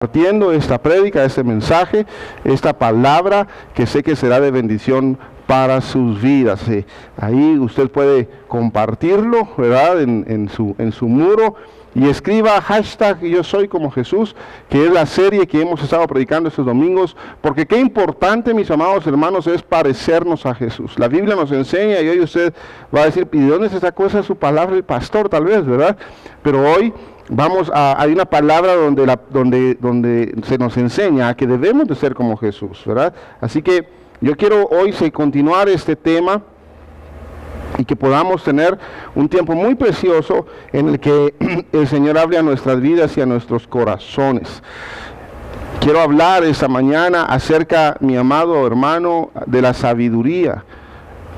Compartiendo esta prédica, este mensaje, esta palabra que sé que será de bendición para sus vidas. Ahí usted puede compartirlo, ¿verdad? En su muro, y escriba hashtag Yo Soy Como Jesús, que es la serie que hemos estado predicando estos domingos, porque qué importante, mis amados hermanos, es parecernos a Jesús. La Biblia nos enseña, y hoy usted va a decir, ¿y de dónde se sacó esa su palabra el pastor? Tal vez, ¿verdad? Pero hoy hay una palabra donde se nos enseña que debemos de ser como Jesús, ¿verdad? Así que yo quiero hoy continuar este tema y que podamos tener un tiempo muy precioso en el que el Señor hable a nuestras vidas y a nuestros corazones. Quiero hablar esta mañana acerca, mi amado hermano, de la sabiduría.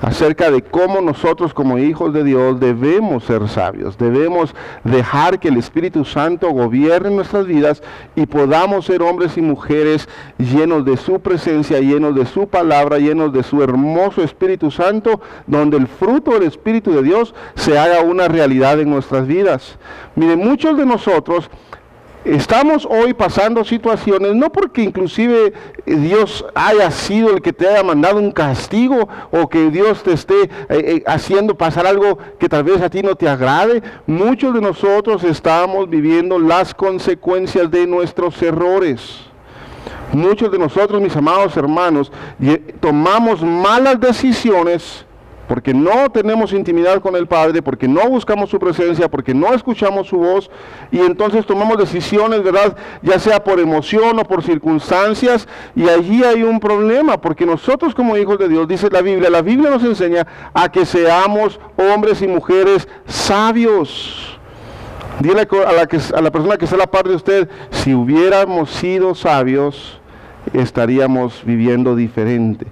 Acerca de cómo nosotros como hijos de Dios debemos ser sabios, debemos dejar que el Espíritu Santo gobierne nuestras vidas y podamos ser hombres y mujeres llenos de su presencia, llenos de su palabra, llenos de su hermoso Espíritu Santo, donde el fruto del Espíritu de Dios se haga una realidad en nuestras vidas. Miren, muchos de nosotros estamos hoy pasando situaciones, no porque inclusive Dios haya sido el que te haya mandado un castigo o que Dios te esté haciendo pasar algo que tal vez a ti no te agrade. Muchos de nosotros estamos viviendo las consecuencias de nuestros errores. Muchos de nosotros, mis amados hermanos, tomamos malas decisiones porque no tenemos intimidad con el Padre, porque no buscamos su presencia, porque no escuchamos su voz, y entonces tomamos decisiones, ¿verdad? Ya sea por emoción o por circunstancias, y allí hay un problema, porque nosotros como hijos de Dios, dice la Biblia nos enseña a que seamos hombres y mujeres sabios. Dile a la persona que está a la par de usted, si hubiéramos sido sabios, estaríamos viviendo diferente.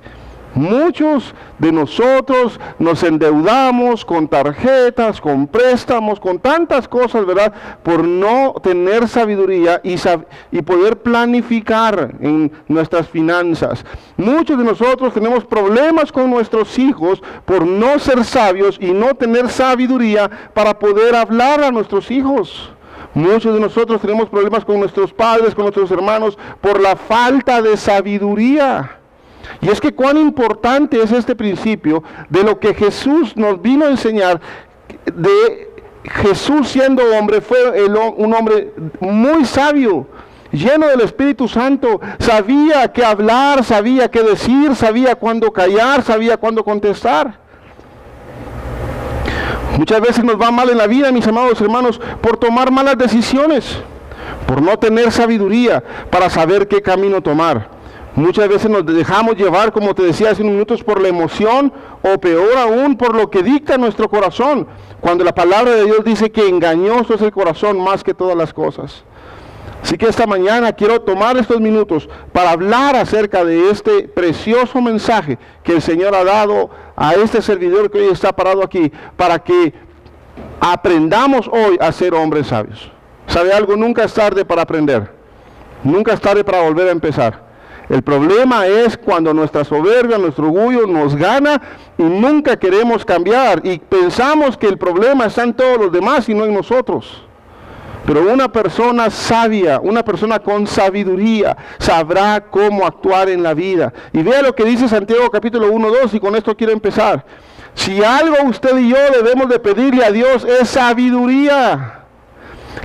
Muchos de nosotros nos endeudamos con tarjetas, con préstamos, con tantas cosas, ¿verdad? Por no tener sabiduría y poder planificar en nuestras finanzas. Muchos de nosotros tenemos problemas con nuestros hijos por no ser sabios y no tener sabiduría para poder hablar a nuestros hijos. Muchos de nosotros tenemos problemas con nuestros padres, con nuestros hermanos, por la falta de sabiduría. Y es que cuán importante es este principio de lo que Jesús nos vino a enseñar. De Jesús siendo hombre, fue un hombre muy sabio, lleno del Espíritu Santo. Sabía qué hablar, sabía qué decir, sabía cuándo callar, sabía cuándo contestar. Muchas veces nos va mal en la vida, mis amados hermanos, por tomar malas decisiones, por no tener sabiduría para saber qué camino tomar. Muchas veces nos dejamos llevar, como te decía hace unos minutos, por la emoción, o peor aún, por lo que dicta nuestro corazón, cuando la palabra de Dios dice que engañoso es el corazón más que todas las cosas. Así que esta mañana quiero tomar estos minutos para hablar acerca de este precioso mensaje que el Señor ha dado a este servidor que hoy está parado aquí, para que aprendamos hoy a ser hombres sabios. ¿Sabe algo? Nunca es tarde para aprender, nunca es tarde para volver a empezar. El problema es cuando nuestra soberbia, nuestro orgullo nos gana y nunca queremos cambiar y pensamos que el problema está en todos los demás y no en nosotros. Pero una persona sabia, una persona con sabiduría, sabrá cómo actuar en la vida. Y vea lo que dice Santiago capítulo 1-2, y con esto quiero empezar. Si algo usted y yo debemos de pedirle a Dios es sabiduría.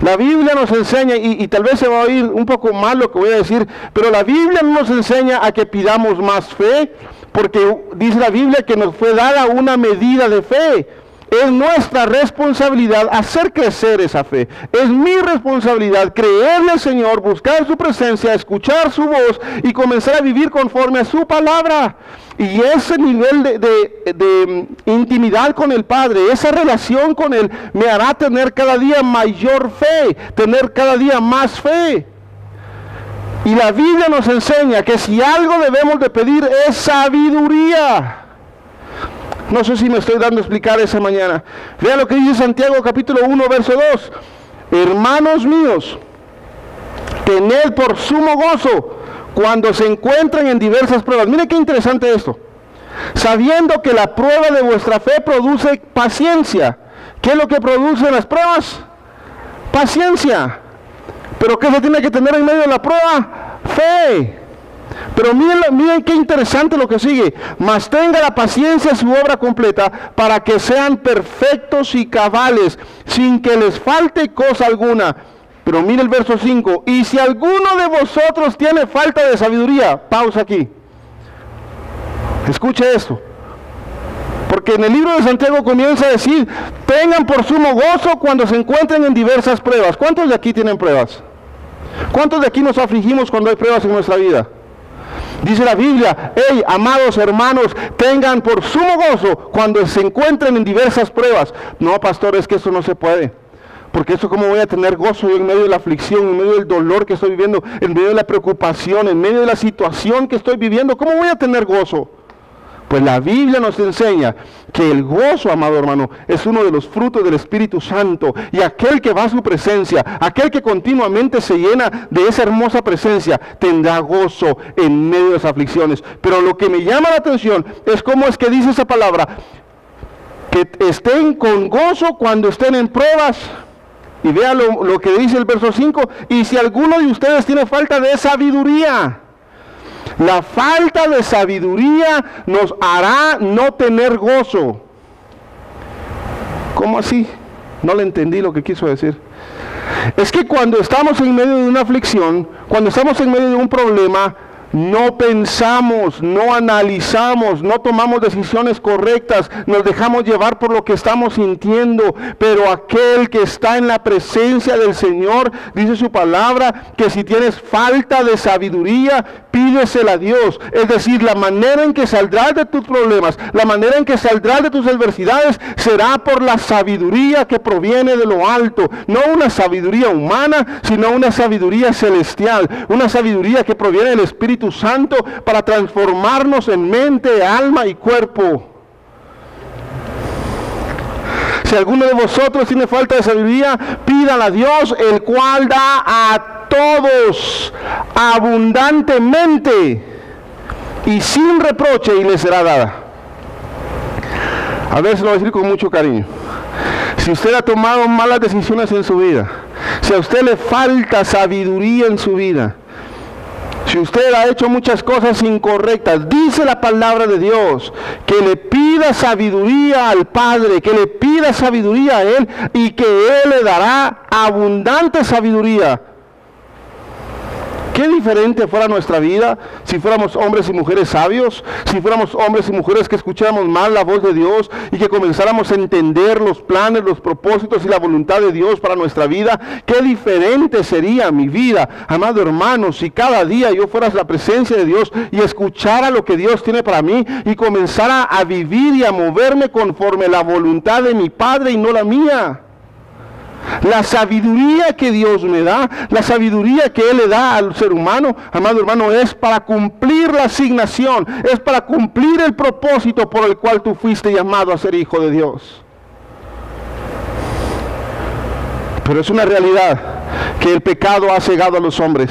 La Biblia nos enseña, y tal vez se va a oír un poco mal lo que voy a decir, pero la Biblia no nos enseña a que pidamos más fe, porque dice la Biblia que nos fue dada una medida de fe. Es nuestra responsabilidad hacer crecer esa fe. Es mi responsabilidad creerle al Señor, buscar su presencia, escuchar su voz y comenzar a vivir conforme a su palabra. Y ese nivel de intimidad con el Padre, esa relación con Él, me hará tener cada día mayor fe, tener cada día más fe. Y la Biblia nos enseña que si algo debemos de pedir es sabiduría. No sé si me estoy dando a explicar esa mañana. Vea lo que dice Santiago capítulo 1, verso 2. Hermanos míos, tened por sumo gozo cuando se encuentran en diversas pruebas. Mire qué interesante esto. Sabiendo que la prueba de vuestra fe produce paciencia. ¿Qué es lo que producen las pruebas? Paciencia. Pero ¿qué se tiene que tener en medio de la prueba? Fe. Pero miren qué interesante lo que sigue. Mas tenga la paciencia su obra completa, para que sean perfectos y cabales, sin que les falte cosa alguna. Pero mire el verso 5. Y si alguno de vosotros tiene falta de sabiduría, pausa aquí. Escuche esto. Porque en el libro de Santiago comienza a decir, tengan por sumo gozo cuando se encuentren en diversas pruebas. ¿Cuántos de aquí tienen pruebas? ¿Cuántos de aquí nos afligimos cuando hay pruebas en nuestra vida? Dice la Biblia, hey, amados hermanos, tengan por sumo gozo cuando se encuentren en diversas pruebas. No, pastor, es que eso no se puede. Porque eso, ¿cómo voy a tener gozo yo en medio de la aflicción, en medio del dolor que estoy viviendo, en medio de la preocupación, en medio de la situación que estoy viviendo? ¿Cómo voy a tener gozo? Pues la Biblia nos enseña que el gozo, amado hermano, es uno de los frutos del Espíritu Santo. Y aquel que va a su presencia, aquel que continuamente se llena de esa hermosa presencia, tendrá gozo en medio de las aflicciones. Pero lo que me llama la atención es cómo es que dice esa palabra, que estén con gozo cuando estén en pruebas. Y vea lo que dice el verso 5, y si alguno de ustedes tiene falta de sabiduría. La falta de sabiduría nos hará no tener gozo. ¿Cómo así? No le entendí lo que quiso decir. Es que cuando estamos en medio de una aflicción, cuando estamos en medio de un problema, no pensamos, no analizamos, no tomamos decisiones correctas, nos dejamos llevar por lo que estamos sintiendo. Pero aquel que está en la presencia del Señor, dice su palabra, que si tienes falta de sabiduría, pídesela a Dios. Es decir, la manera en que saldrás de tus problemas, la manera en que saldrás de tus adversidades, será por la sabiduría que proviene de lo alto. No una sabiduría humana, sino una sabiduría celestial, una sabiduría que proviene del Espíritu Santo para transformarnos en mente, alma y cuerpo. Si alguno de vosotros tiene falta de sabiduría, pídala a Dios, el cual da a todos abundantemente y sin reproche, y le será dada. A ver, se lo voy a decir con mucho cariño. Si usted ha tomado malas decisiones en su vida, si a usted le falta sabiduría en su vida, si usted ha hecho muchas cosas incorrectas, dice la palabra de Dios, que le pida sabiduría al Padre, que le pida sabiduría a Él, y que Él le dará abundante sabiduría. Qué diferente fuera nuestra vida si fuéramos hombres y mujeres sabios, si fuéramos hombres y mujeres que escucháramos más la voz de Dios y que comenzáramos a entender los planes, los propósitos y la voluntad de Dios para nuestra vida. Qué diferente sería mi vida, amado hermano, si cada día yo fuera a la presencia de Dios y escuchara lo que Dios tiene para mí y comenzara a vivir y a moverme conforme la voluntad de mi Padre y no la mía. La sabiduría que Dios me da, la sabiduría que Él le da al ser humano, amado hermano, es para cumplir la asignación, es para cumplir el propósito por el cual tú fuiste llamado a ser hijo de Dios. Pero es una realidad que el pecado ha cegado a los hombres.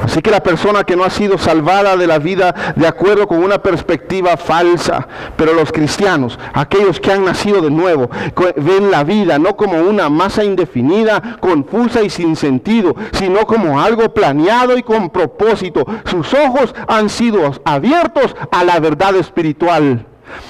Así que la persona que no ha sido salvada de la vida de acuerdo con una perspectiva falsa, pero los cristianos, aquellos que han nacido de nuevo, ven la vida no como una masa indefinida, confusa y sin sentido, sino como algo planeado y con propósito. Sus ojos han sido abiertos a la verdad espiritual.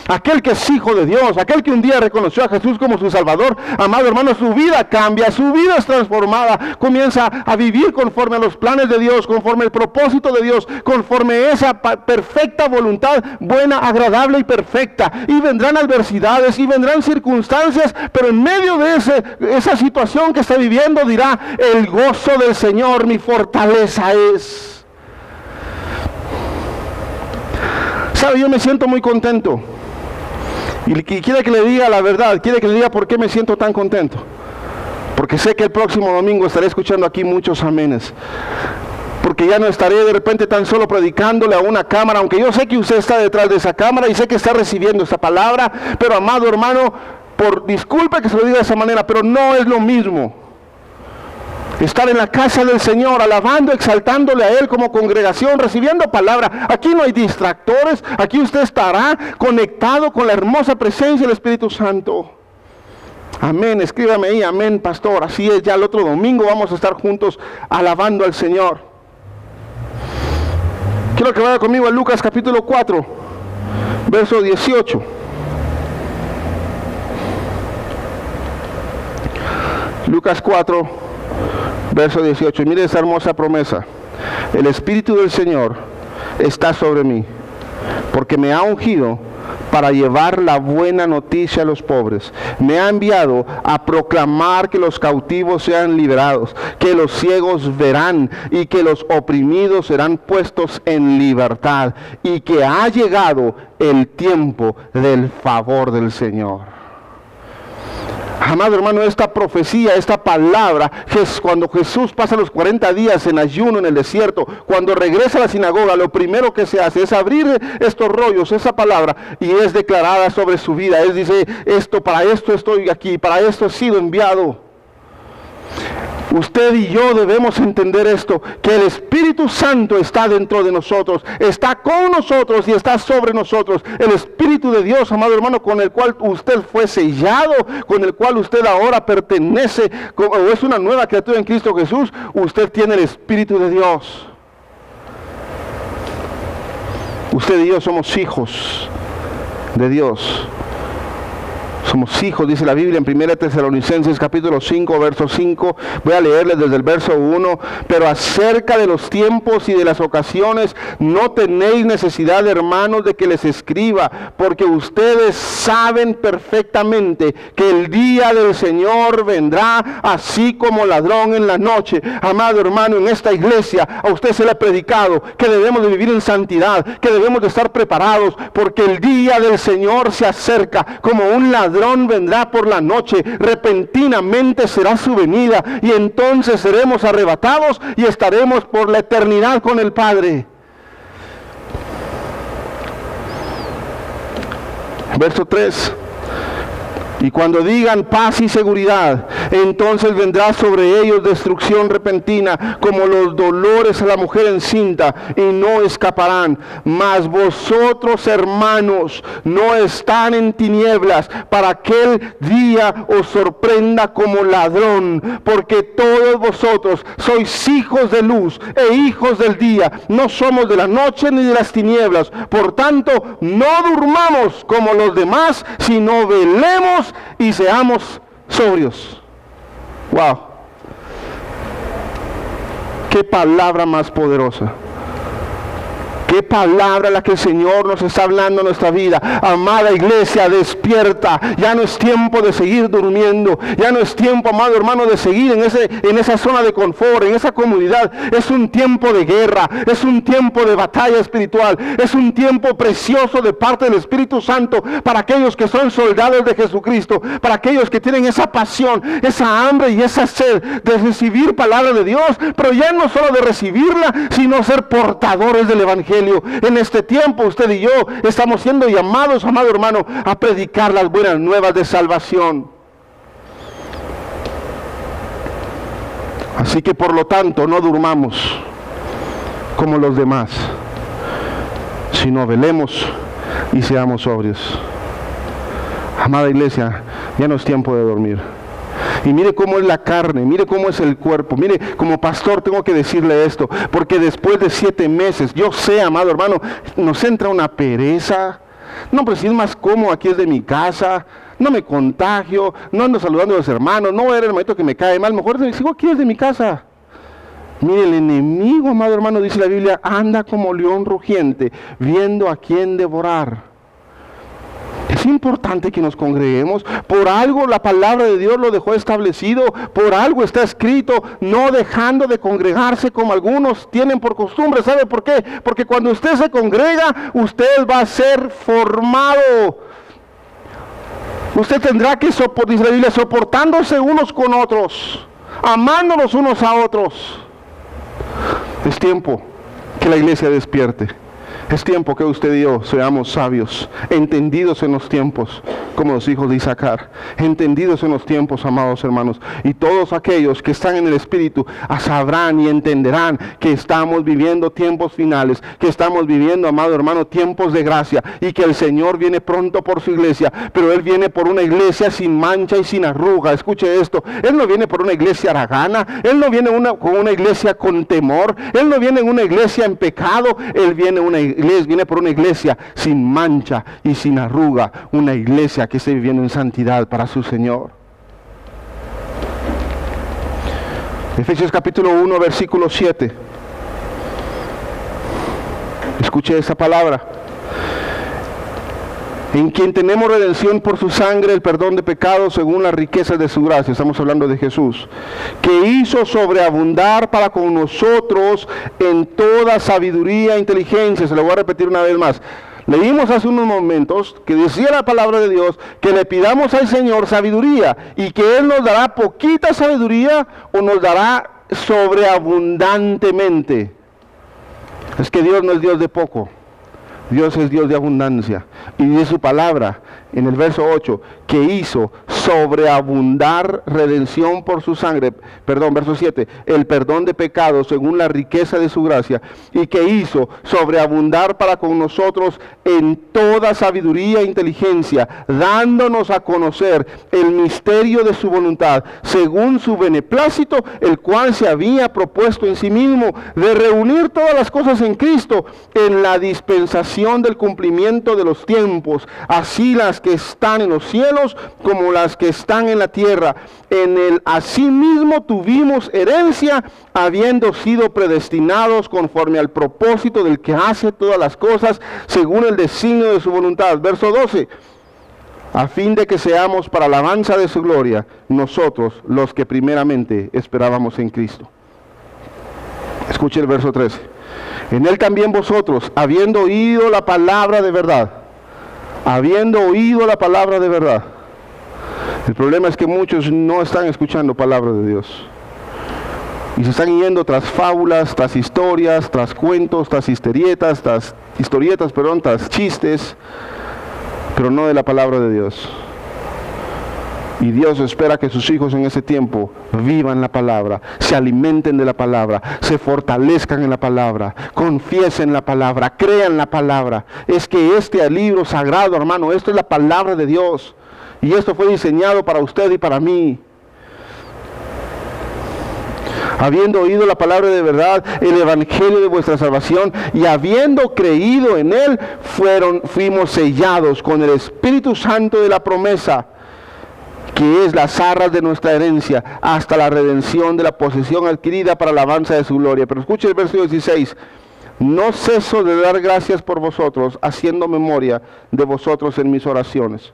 Aquel que es hijo de Dios, aquel que un día reconoció a Jesús como su Salvador, amado hermano, su vida cambia, su vida es transformada, comienza a vivir conforme a los planes de Dios, conforme al propósito de Dios, conforme esa perfecta voluntad, buena, agradable y perfecta. Y vendrán adversidades y vendrán circunstancias, pero en medio de esa situación que está viviendo dirá, el gozo del Señor mi fortaleza es. ¿Sabe? Yo me siento muy contento. Y quiere que le diga la verdad, quiere que le diga por qué me siento tan contento. Porque sé que el próximo domingo estaré escuchando aquí muchos amenes. Porque ya no estaré de repente tan solo predicándole a una cámara, aunque yo sé que usted está detrás de esa cámara y sé que está recibiendo esa palabra. Pero amado hermano, disculpe que se lo diga de esa manera, pero no es lo mismo estar en la casa del Señor, alabando, exaltándole a Él como congregación, recibiendo palabra. Aquí no hay distractores, aquí usted estará conectado con la hermosa presencia del Espíritu Santo. Amén, escríbame ahí, amén, pastor. Así es, ya el otro domingo vamos a estar juntos alabando al Señor. Quiero que vaya conmigo a Lucas capítulo 4, verso 18. Lucas 4, verso 18. Mire esa hermosa promesa. El Espíritu del Señor está sobre mí, porque me ha ungido para llevar la buena noticia a los pobres. Me ha enviado a proclamar que los cautivos sean liberados, que los ciegos verán y que los oprimidos serán puestos en libertad, y que ha llegado el tiempo del favor del Señor. Amado hermano, esta profecía, esta palabra, cuando Jesús pasa los 40 días en ayuno en el desierto, cuando regresa a la sinagoga, lo primero que se hace es abrir estos rollos, esa palabra, y es declarada sobre su vida. Él dice, para esto estoy aquí, para esto he sido enviado. Usted y yo debemos entender esto, que el Espíritu Santo está dentro de nosotros, está con nosotros y está sobre nosotros. El Espíritu de Dios, amado hermano, con el cual usted fue sellado, con el cual usted ahora pertenece, o es una nueva criatura en Cristo Jesús. Usted tiene el Espíritu de Dios. Usted y yo somos hijos de Dios. Somos hijos, dice la Biblia en 1 Tesalonicenses capítulo 5, verso 5. Voy a leerles desde el verso 1. Pero acerca de los tiempos y de las ocasiones, no tenéis necesidad, hermanos, de que les escriba, porque ustedes saben perfectamente que el día del Señor vendrá así como ladrón en la noche. Amado hermano, en esta iglesia a usted se le ha predicado que debemos de vivir en santidad, que debemos de estar preparados, porque el día del Señor se acerca como un ladrón. Vendrá por la noche, repentinamente será su venida, y entonces seremos arrebatados y estaremos por la eternidad con el Padre. Verso 3. Y cuando digan paz y seguridad, entonces vendrá sobre ellos destrucción repentina, como los dolores a la mujer encinta, y no escaparán. Mas vosotros, hermanos, no están en tinieblas, para aquel día os sorprenda como ladrón, porque todos vosotros sois hijos de luz e hijos del día. No somos de la noche ni de las tinieblas. Por tanto, no durmamos como los demás, sino velemos y seamos sobrios. Wow. Qué palabra más poderosa. Qué palabra la que el Señor nos está hablando en nuestra vida. Amada iglesia, despierta. Ya no es tiempo de seguir durmiendo. Ya no es tiempo, amado hermano, de seguir en esa zona de confort, en esa comodidad. Es un tiempo de guerra. Es un tiempo de batalla espiritual. Es un tiempo precioso de parte del Espíritu Santo para aquellos que son soldados de Jesucristo. Para aquellos que tienen esa pasión, esa hambre y esa sed de recibir palabra de Dios. Pero ya no solo de recibirla, sino ser portadores del Evangelio. En este tiempo usted y yo estamos siendo llamados, amado hermano, a predicar las buenas nuevas de salvación. Así que por lo tanto no durmamos como los demás, sino velemos y seamos sobrios. Amada iglesia, ya no es tiempo de dormir. Y mire cómo es la carne, mire cómo es el cuerpo. Mire, como pastor tengo que decirle esto, porque después de 7 meses, yo sé, amado hermano, nos entra una pereza. No, pero si es más cómodo, aquí es de mi casa, no me contagio, no ando saludando a los hermanos, no era el momento que me cae mal, mejor sigo aquí desde mi casa. Mire, el enemigo, amado hermano, dice la Biblia, anda como león rugiente, viendo a quién devorar. Es importante que nos congreguemos. Por algo la palabra de Dios lo dejó establecido. Por algo está escrito, no dejando de congregarse como algunos tienen por costumbre. ¿Sabe por qué? Porque cuando usted se congrega, usted va a ser formado. Usted tendrá que, dice la Biblia, soportándose unos con otros, amándonos unos a otros. Es tiempo que la iglesia despierte. Es tiempo que usted y yo seamos sabios, entendidos en los tiempos, como los hijos de Isaacar, entendidos en los tiempos, amados hermanos. Y todos aquellos que están en el Espíritu sabrán y entenderán que estamos viviendo tiempos finales, que estamos viviendo, amado hermano, tiempos de gracia, y que el Señor viene pronto por su iglesia, pero Él viene por una iglesia sin mancha y sin arruga. Escuche esto, Él no viene por una iglesia haragana, Él no viene con una iglesia con temor, Él no viene en una iglesia en pecado, Él viene por una iglesia sin mancha y sin arruga, una iglesia que esté viviendo en santidad para su Señor. Efesios capítulo 1, versículo 7. Escuche esa palabra. En quien tenemos redención por su sangre, el perdón de pecados según las riquezas de su gracia. Estamos hablando de Jesús, que hizo sobreabundar para con nosotros en toda sabiduría e inteligencia. Se lo voy a repetir una vez más. Leímos hace unos momentos que decía la palabra de Dios que le pidamos al Señor sabiduría, y que Él nos dará poquita sabiduría o nos dará sobreabundantemente. Es que Dios no es Dios de poco. Dios es Dios de abundancia. Y dice su palabra en el verso 8, que hizo sobreabundar redención por su sangre, verso 7, el perdón de pecados según la riqueza de su gracia, y que hizo sobreabundar para con nosotros en toda sabiduría e inteligencia, dándonos a conocer el misterio de su voluntad, según su beneplácito, el cual se había propuesto en sí mismo, de reunir todas las cosas en Cristo, en la dispensación del cumplimiento de los tiempos, así las que están en los cielos como las que están en la tierra. En él asimismo tuvimos herencia, habiendo sido predestinados conforme al propósito del que hace todas las cosas según el designio de su voluntad. Verso 12. A fin de que seamos para alabanza de su gloria, nosotros los que primeramente esperábamos en Cristo. Escuche el verso 13. En él también vosotros, habiendo oído la palabra de verdad, El problema es que muchos no están escuchando palabra de Dios. Y se están yendo tras fábulas, tras historias, tras cuentos, tras historietas, tras chistes, pero no de la palabra de Dios. Y Dios espera que sus hijos en ese tiempo vivan la palabra, se alimenten de la palabra, se fortalezcan en la palabra, confiesen la palabra, crean la palabra. Es que este libro sagrado, hermano, esto es la palabra de Dios. Y esto fue diseñado para usted y para mí. Habiendo oído la palabra de verdad, el evangelio de vuestra salvación, y habiendo creído en él, fuimos sellados con el Espíritu Santo de la promesa, que es las arras de nuestra herencia, hasta la redención de la posesión adquirida para la alabanza de su gloria. Pero escuche el verso 16. No ceso de dar gracias por vosotros, haciendo memoria de vosotros en mis oraciones,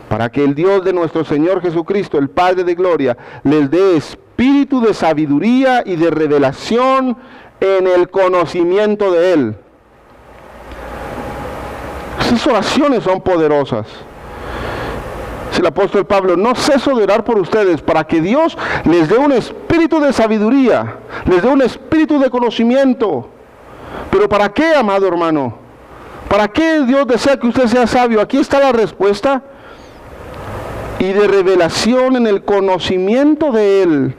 para que el Dios de nuestro Señor Jesucristo, el Padre de gloria, les dé espíritu de sabiduría y de revelación en el conocimiento de Él. Esas oraciones son poderosas. Dice el apóstol Pablo: no ceso de orar por ustedes para que Dios les dé un espíritu de sabiduría, les dé un espíritu de conocimiento. ¿Pero para qué, amado hermano? ¿Para qué Dios desea que usted sea sabio? Aquí está la respuesta. Y de revelación en el conocimiento de Él,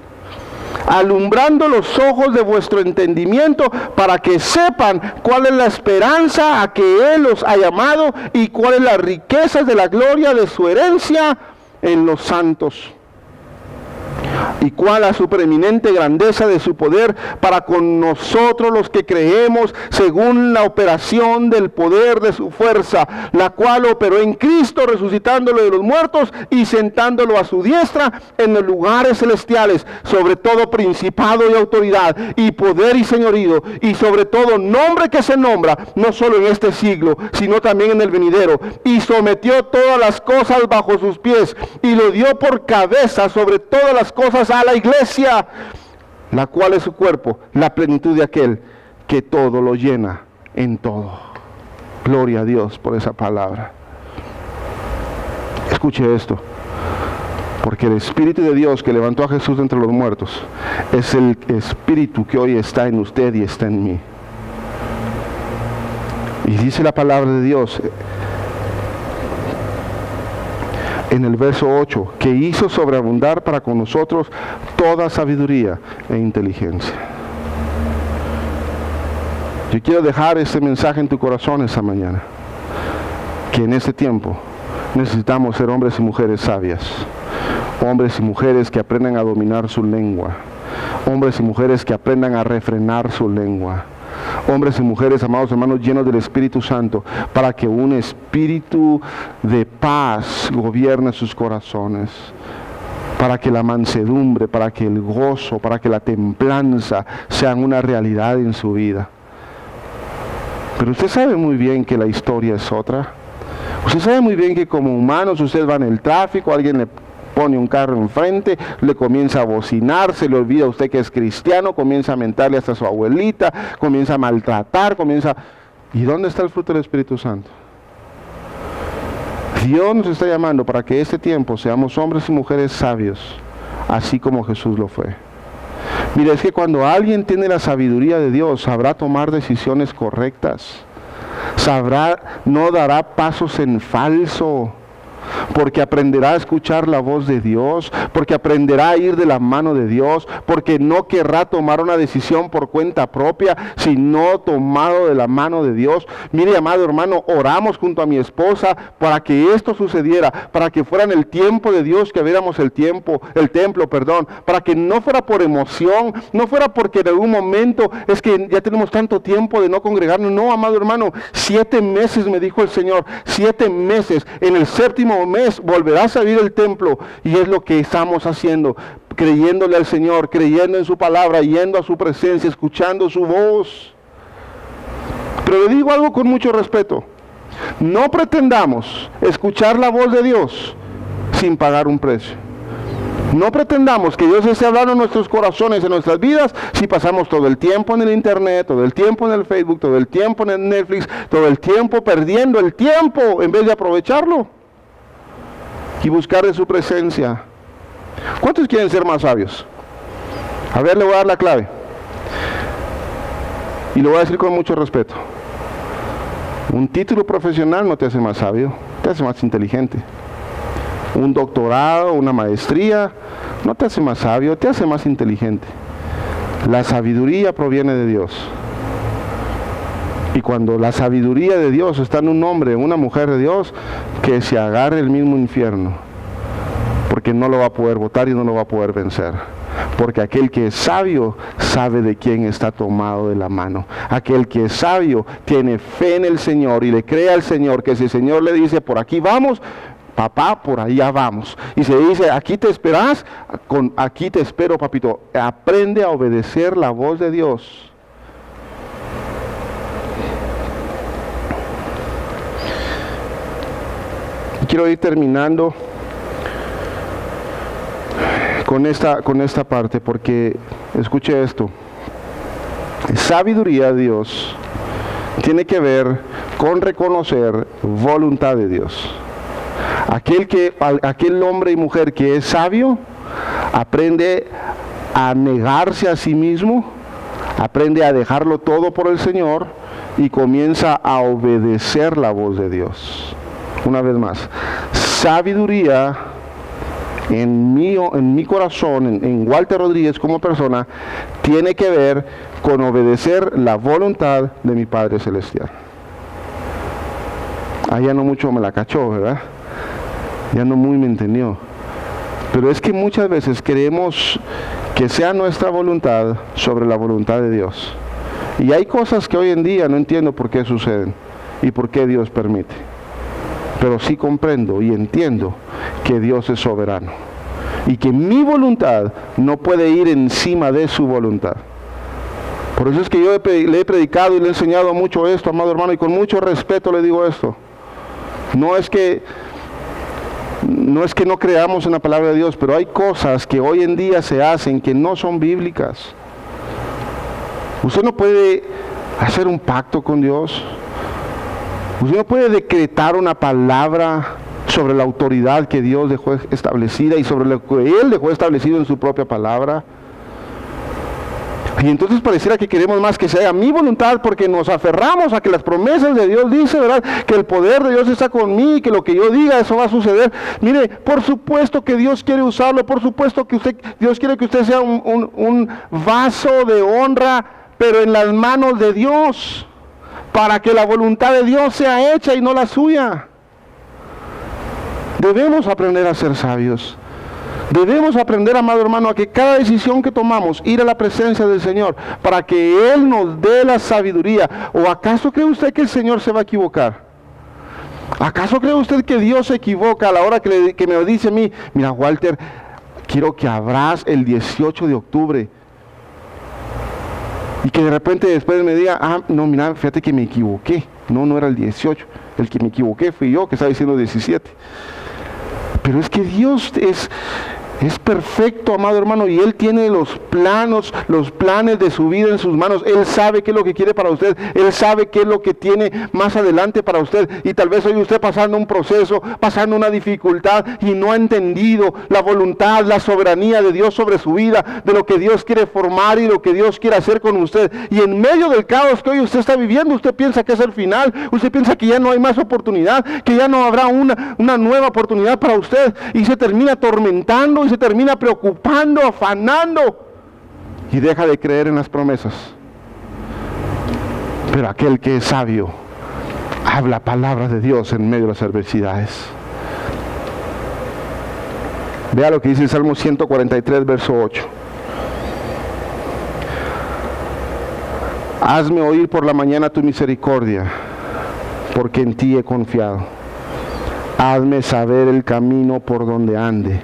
alumbrando los ojos de vuestro entendimiento, para que sepan cuál es la esperanza a que Él los ha llamado y cuáles las riquezas de la gloria de su herencia en los santos, y cuál la supereminente grandeza de su poder para con nosotros los que creemos, según la operación del poder de su fuerza, la cual operó en Cristo, resucitándolo de los muertos y sentándolo a su diestra en los lugares celestiales, sobre todo principado y autoridad y poder y señorío, y sobre todo nombre que se nombra, no solo en este siglo, sino también en el venidero, y sometió todas las cosas bajo sus pies, y lo dio por cabeza sobre todas las cosas a la iglesia, la cual es su cuerpo, la plenitud de aquel que todo lo llena en todo. Gloria a Dios por esa palabra. Escuche esto, porque el Espíritu de Dios que levantó a Jesús de entre los muertos es el Espíritu que hoy está en usted y está en mí. Y dice la palabra de Dios en el verso 8, que hizo sobreabundar para con nosotros toda sabiduría e inteligencia. Yo quiero dejar este mensaje en tu corazón esta mañana, que en este tiempo necesitamos ser hombres y mujeres sabias, hombres y mujeres que aprendan a dominar su lengua, hombres y mujeres que aprendan a refrenar su lengua, hombres y mujeres, amados hermanos, llenos del Espíritu Santo, para que un espíritu de paz gobierne sus corazones, para que la mansedumbre, para que el gozo, para que la templanza sean una realidad en su vida. Pero usted sabe muy bien que la historia es otra. Usted sabe muy bien que como humanos usted va en el tráfico, alguien le pone un carro enfrente, le comienza a bocinar, se le olvida a usted que es cristiano, comienza a mentarle hasta a su abuelita, comienza a maltratar, ¿Y dónde está el fruto del Espíritu Santo? Dios nos está llamando para que este tiempo seamos hombres y mujeres sabios, así como Jesús lo fue. Mira, es que cuando alguien tiene la sabiduría de Dios, sabrá tomar decisiones correctas, no dará pasos en falso, porque aprenderá a escuchar la voz de Dios, porque aprenderá a ir de la mano de Dios, porque no querrá tomar una decisión por cuenta propia, sino tomado de la mano de Dios. Mire, amado hermano, oramos junto a mi esposa para que esto sucediera, para que fuera en el tiempo de Dios que viéramos el templo, para que no fuera por emoción, no fuera porque en algún momento es que ya tenemos tanto tiempo de no congregarnos. No, amado hermano, 7 meses me dijo el Señor, 7 meses, en el séptimo mes volverás a abrir el templo, y es lo que estamos haciendo, creyéndole al Señor, creyendo en su palabra, yendo a su presencia, escuchando su voz. Pero le digo algo con mucho respeto: no pretendamos escuchar la voz de Dios sin pagar un precio. No pretendamos que Dios esté hablando en nuestros corazones, en nuestras vidas, si pasamos todo el tiempo en el internet, todo el tiempo en el Facebook, todo el tiempo en el Netflix, todo el tiempo perdiendo el tiempo en vez de aprovecharlo y buscar de su presencia. ¿Cuántos quieren ser más sabios? A ver, le voy a dar la clave. Y lo voy a decir con mucho respeto. Un título profesional no te hace más sabio, te hace más inteligente. Un doctorado, una maestría, no te hace más sabio, te hace más inteligente. La sabiduría proviene de Dios. Y cuando la sabiduría de Dios está en un hombre, en una mujer de Dios, que se agarre el mismo infierno, porque no lo va a poder botar y no lo va a poder vencer. Porque aquel que es sabio sabe de quién está tomado de la mano. Aquel que es sabio tiene fe en el Señor y le cree al Señor que si el Señor le dice por aquí vamos, papá, por allá vamos. Y se dice aquí te esperas, aquí te espero, papito. Aprende a obedecer la voz de Dios. Quiero ir terminando con esta parte, porque escuche esto: sabiduría de Dios tiene que ver con reconocer voluntad de Dios. Aquel hombre y mujer que es sabio aprende a negarse a sí mismo, aprende a dejarlo todo por el Señor y comienza a obedecer la voz de Dios. Una vez más, sabiduría en mi corazón, en Walter Rodríguez como persona, tiene que ver con obedecer la voluntad de mi Padre Celestial. Ahí ya no mucho me la cachó, ¿verdad? Ya no muy me entendió. Pero es que muchas veces queremos que sea nuestra voluntad sobre la voluntad de Dios. Y hay cosas que hoy en día no entiendo por qué suceden y por qué Dios permite. Pero sí comprendo y entiendo que Dios es soberano y que mi voluntad no puede ir encima de su voluntad. Por eso es que yo le he predicado y le he enseñado mucho esto, amado hermano, y con mucho respeto le digo esto. No es que no creamos en la palabra de Dios, pero hay cosas que hoy en día se hacen que no son bíblicas. Usted no puede hacer un pacto con Dios. Usted no puede decretar una palabra sobre la autoridad que Dios dejó establecida y sobre lo que Él dejó establecido en su propia palabra. Y entonces pareciera que queremos más que se haga mi voluntad, porque nos aferramos a que las promesas de Dios dice, ¿verdad? Que el poder de Dios está conmigo y que lo que yo diga, eso va a suceder. Mire, por supuesto que Dios quiere usarlo, por supuesto que Dios quiere que usted sea un vaso de honra, pero en las manos de Dios, para que la voluntad de Dios sea hecha y no la suya. Debemos aprender a ser sabios. Debemos aprender, amado hermano, a que cada decisión que tomamos, ir a la presencia del Señor, para que Él nos dé la sabiduría. ¿O acaso cree usted que el Señor se va a equivocar? ¿Acaso cree usted que Dios se equivoca a la hora que me dice a mí, mira Walter, quiero que abras el 18 de octubre? Y que de repente después me diga, no, mira, fíjate que me equivoqué. No era el 18. El que me equivoqué fui yo, que estaba diciendo 17. Pero es que Dios es perfecto, amado hermano, y Él tiene los planes de su vida en sus manos. Él sabe qué es lo que quiere para usted. Él sabe qué es lo que tiene más adelante para usted. Y tal vez hoy usted pasando un proceso, pasando una dificultad y no ha entendido la voluntad, la soberanía de Dios sobre su vida, de lo que Dios quiere formar y lo que Dios quiere hacer con usted. Y en medio del caos que hoy usted está viviendo, usted piensa que es el final. Usted piensa que ya no hay más oportunidad, que ya no habrá una nueva oportunidad para usted. Y se termina atormentando y se termina preocupando, afanando, y deja de creer en las promesas. Pero aquel que es sabio habla palabras de Dios en medio de las adversidades. Vea lo que dice el Salmo 143, verso 8. Hazme oír por la mañana tu misericordia, porque en ti he confiado. Hazme saber el camino por donde ande,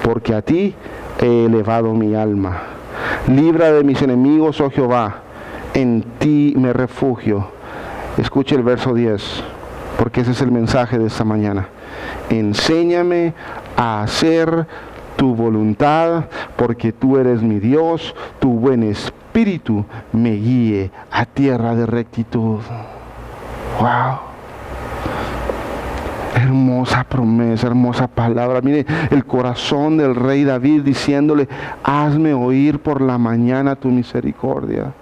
porque a ti he elevado mi alma. Libra de mis enemigos, oh Jehová, en ti me refugio. Escuche el verso 10, porque ese es el mensaje de esta mañana. Enséñame a hacer tu voluntad, porque tú eres mi Dios, tu buen espíritu me guíe a tierra de rectitud. Wow. Hermosa promesa, hermosa palabra. Mire el corazón del rey David diciéndole, hazme oír por la mañana tu misericordia.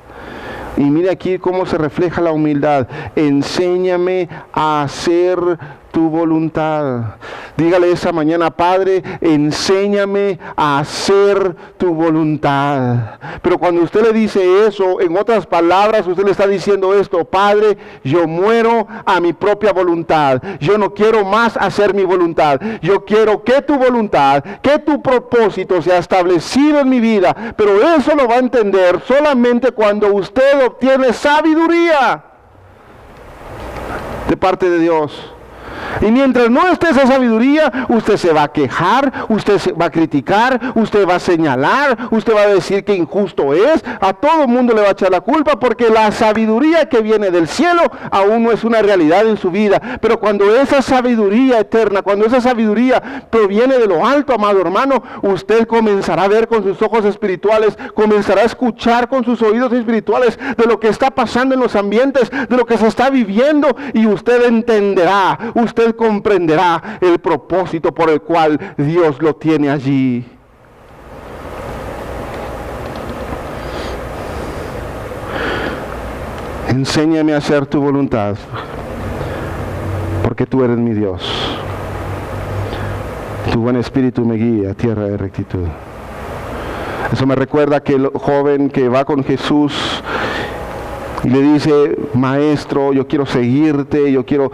Y mire aquí cómo se refleja la humildad. Enséñame a hacer tu voluntad. Dígale esa mañana, Padre, enséñame a hacer tu voluntad. Pero cuando usted le dice eso, en otras palabras, usted le está diciendo esto: Padre, yo muero a mi propia voluntad. Yo no quiero más hacer mi voluntad. Yo quiero que tu voluntad, que tu propósito sea establecido en mi vida. Pero eso lo va a entender solamente cuando usted obtiene sabiduría de parte de Dios. Y mientras no esté esa sabiduría, usted se va a quejar, usted se va a criticar, usted va a señalar, usted va a decir que injusto es, a todo el mundo le va a echar la culpa, porque la sabiduría que viene del cielo aún no es una realidad en su vida. Pero cuando esa sabiduría eterna, cuando esa sabiduría proviene de lo alto, amado hermano, usted comenzará a ver con sus ojos espirituales, comenzará a escuchar con sus oídos espirituales de lo que está pasando en los ambientes, de lo que se está viviendo, y usted entenderá, usted comprenderá el propósito por el cual Dios lo tiene allí. Enséñame a hacer tu voluntad, porque tú eres mi Dios. Tu buen espíritu me guía a tierra de rectitud. Eso me recuerda que el joven que va con Jesús y le dice: Maestro, yo quiero seguirte, yo quiero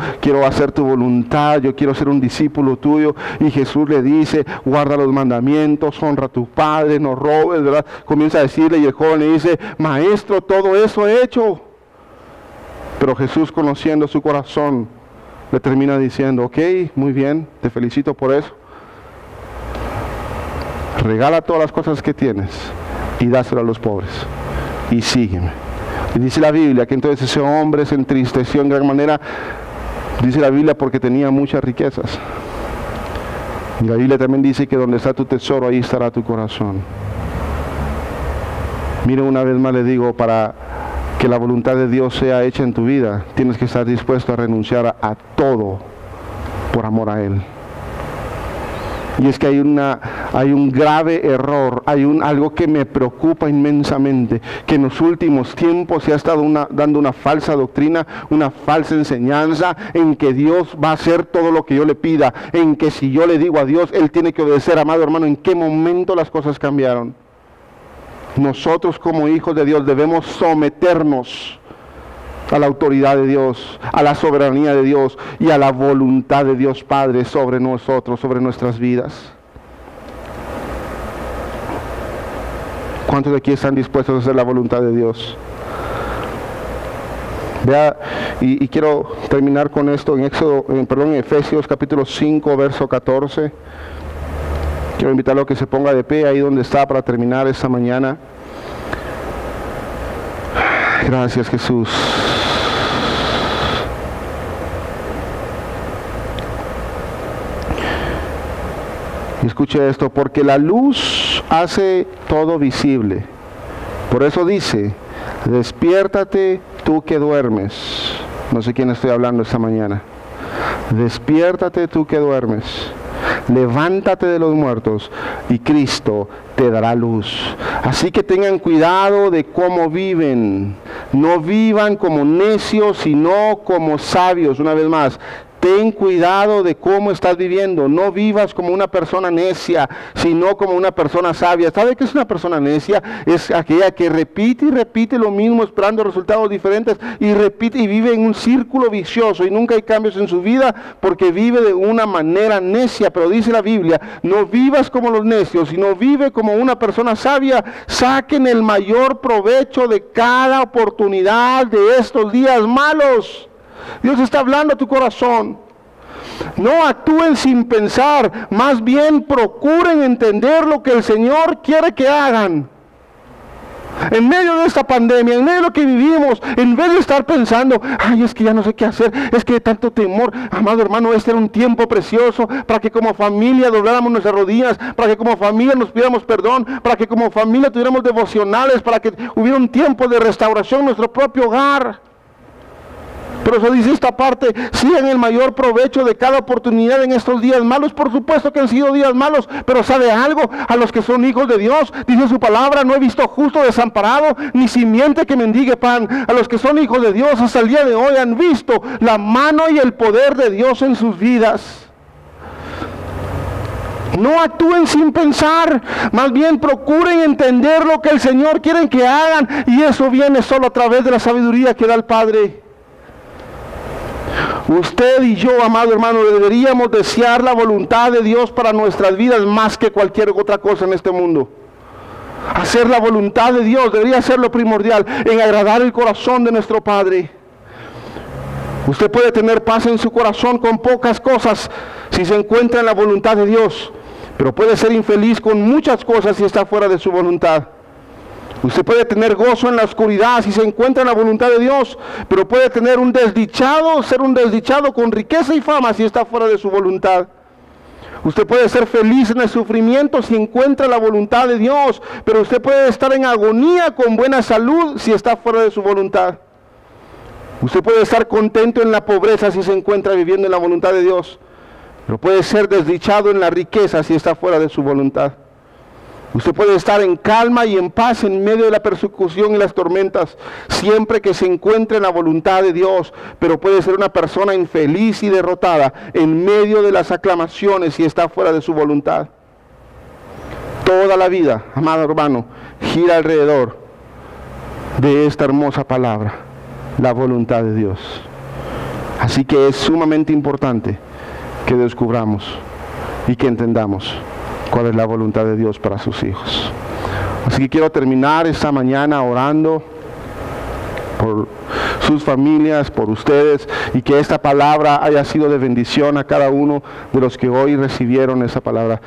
hacer tu voluntad, yo quiero ser un discípulo tuyo. Y Jesús le dice: guarda los mandamientos, honra a tu padre, no robes, ¿verdad? Comienza a decirle, y el joven le dice: Maestro, todo eso he hecho. Pero Jesús, conociendo su corazón, le termina diciendo: ok, muy bien, te felicito por eso. Regala todas las cosas que tienes y dáselo a los pobres y sígueme. Y dice la Biblia que entonces ese hombre se entristeció en gran manera, dice la Biblia, porque tenía muchas riquezas. Y la Biblia también dice que donde está tu tesoro, ahí estará tu corazón. Mire, una vez más le digo, para que la voluntad de Dios sea hecha en tu vida, tienes que estar dispuesto a renunciar a todo por amor a Él. Y es que hay un grave error, algo que me preocupa inmensamente, que en los últimos tiempos se ha estado dando una falsa doctrina, una falsa enseñanza, en que Dios va a hacer todo lo que yo le pida, en que si yo le digo a Dios, Él tiene que obedecer. Amado hermano, ¿en qué momento las cosas cambiaron? Nosotros como hijos de Dios debemos someternos a la autoridad de Dios, a la soberanía de Dios y a la voluntad de Dios Padre sobre nosotros, sobre nuestras vidas. ¿Cuántos de aquí están dispuestos a hacer la voluntad de Dios? Vea, y quiero terminar con esto en Efesios capítulo 5, verso 14. Quiero invitarlo a que se ponga de pie ahí donde está para terminar esta mañana. Gracias, Jesús. Y escuche esto, porque la luz hace todo visible. Por eso dice, despiértate tú que duermes. No sé quién estoy hablando esta mañana. Despiértate tú que duermes. Levántate de los muertos y Cristo te dará luz. Así que tengan cuidado de cómo viven. No vivan como necios, sino como sabios. Una vez más, ten cuidado de cómo estás viviendo. No vivas como una persona necia, sino como una persona sabia. ¿Sabe qué es una persona necia? Es aquella que repite y repite lo mismo esperando resultados diferentes y repite y vive en un círculo vicioso y nunca hay cambios en su vida porque vive de una manera necia. Pero dice la Biblia, no vivas como los necios, sino vive como una persona sabia. Saquen el mayor provecho de cada oportunidad de estos días malos. Dios está hablando a tu corazón. No actúen sin pensar, más bien procuren entender lo que el Señor quiere que hagan. En medio de esta pandemia, en medio de lo que vivimos, en vez de estar pensando, ay, es que ya no sé qué hacer, es que hay tanto temor. Amado hermano, este era un tiempo precioso para que como familia dobláramos nuestras rodillas, para que como familia nos pidiéramos perdón, para que como familia tuviéramos devocionales, para que hubiera un tiempo de restauración en nuestro propio hogar. Pero eso dice esta parte, sigan el mayor provecho de cada oportunidad en estos días malos. Por supuesto que han sido días malos, pero ¿sabe algo? A los que son hijos de Dios, dice su palabra, no he visto justo desamparado, ni simiente que mendigue pan. A los que son hijos de Dios, hasta el día de hoy han visto la mano y el poder de Dios en sus vidas. No actúen sin pensar, más bien procuren entender lo que el Señor quiere que hagan, y eso viene solo a través de la sabiduría que da el Padre. Usted y yo, amado hermano, deberíamos desear la voluntad de Dios para nuestras vidas más que cualquier otra cosa en este mundo. Hacer la voluntad de Dios debería ser lo primordial en agradar el corazón de nuestro Padre. Usted puede tener paz en su corazón con pocas cosas si se encuentra en la voluntad de Dios, pero puede ser infeliz con muchas cosas si está fuera de su voluntad. Usted puede tener gozo en la oscuridad si se encuentra en la voluntad de Dios, pero puede tener ser un desdichado con riqueza y fama si está fuera de su voluntad. Usted puede ser feliz en el sufrimiento si encuentra la voluntad de Dios, pero usted puede estar en agonía con buena salud si está fuera de su voluntad. Usted puede estar contento en la pobreza si se encuentra viviendo en la voluntad de Dios, pero puede ser desdichado en la riqueza si está fuera de su voluntad. Usted puede estar en calma y en paz en medio de la persecución y las tormentas, siempre que se encuentre en la voluntad de Dios, pero puede ser una persona infeliz y derrotada en medio de las aclamaciones si está fuera de su voluntad. Toda la vida, amado hermano, gira alrededor de esta hermosa palabra, la voluntad de Dios. Así que es sumamente importante que descubramos y que entendamos cuál es la voluntad de Dios para sus hijos. Así que quiero terminar esta mañana orando por sus familias, por ustedes, y que esta palabra haya sido de bendición a cada uno de los que hoy recibieron esa palabra.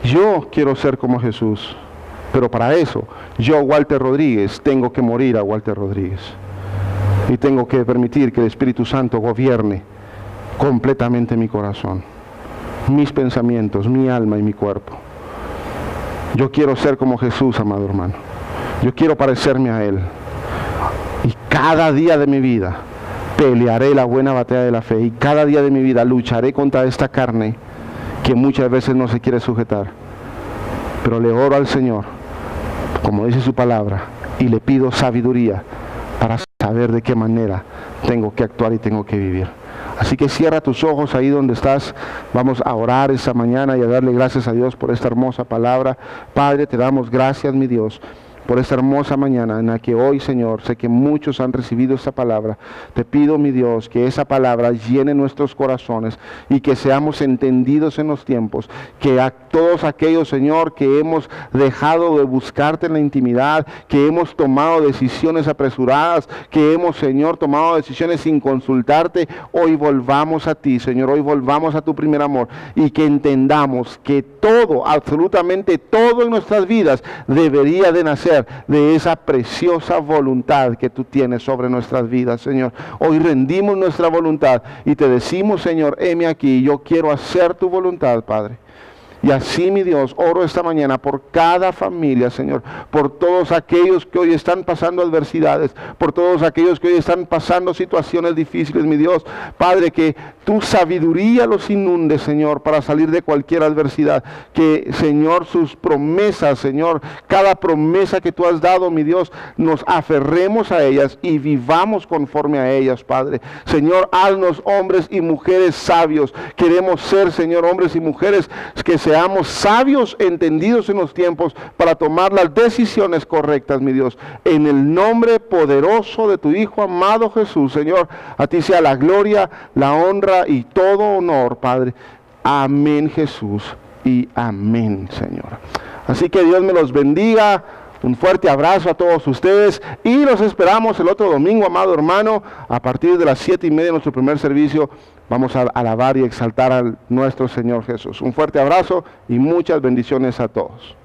Yo quiero ser como Jesús, pero para eso, yo, Walter Rodríguez, tengo que morir a Walter Rodríguez. Y tengo que permitir que el Espíritu Santo gobierne completamente mi corazón, mis pensamientos, mi alma y mi cuerpo. Yo quiero ser como Jesús, amado hermano. Yo quiero parecerme a Él. Y cada día de mi vida pelearé la buena batalla de la fe. Y cada día de mi vida lucharé contra esta carne que muchas veces no se quiere sujetar. Pero le oro al Señor, como dice su palabra, y le pido sabiduría para saber de qué manera tengo que actuar y tengo que vivir. Así que cierra tus ojos ahí donde estás. Vamos a orar esta mañana y a darle gracias a Dios por esta hermosa palabra. Padre, te damos gracias, mi Dios, por esta hermosa mañana en la que hoy, Señor, sé que muchos han recibido esta palabra. Te pido, mi Dios, que esa palabra llene nuestros corazones y que seamos entendidos en los tiempos, que a todos aquellos, Señor, que hemos dejado de buscarte en la intimidad, que hemos tomado decisiones apresuradas, que hemos, Señor, tomado decisiones sin consultarte, hoy volvamos a ti, Señor, hoy volvamos a tu primer amor y que entendamos que todo, absolutamente todo en nuestras vidas debería de nacer de esa preciosa voluntad que tú tienes sobre nuestras vidas, Señor. Hoy rendimos nuestra voluntad y te decimos, Señor, heme aquí, yo quiero hacer tu voluntad, Padre. Y así, mi Dios, oro esta mañana por cada familia, Señor, por todos aquellos que hoy están pasando adversidades, por todos aquellos que hoy están pasando situaciones difíciles, mi Dios. Padre, que tu sabiduría los inunde, Señor, para salir de cualquier adversidad. Que, Señor, sus promesas, Señor, cada promesa que tú has dado, mi Dios, nos aferremos a ellas y vivamos conforme a ellas, Padre. Señor, haznos hombres y mujeres sabios. Queremos ser, Señor, hombres y mujeres que seamos sabios, entendidos en los tiempos para tomar las decisiones correctas, mi Dios. En el nombre poderoso de tu Hijo amado Jesús, Señor, a ti sea la gloria, la honra y todo honor, Padre. Amén, Jesús, y amén, Señor. Así que Dios me los bendiga. Un fuerte abrazo a todos ustedes y los esperamos el otro domingo, amado hermano, a partir de las 7:30 de nuestro primer servicio. Vamos a alabar y exaltar a nuestro Señor Jesús. Un fuerte abrazo y muchas bendiciones a todos.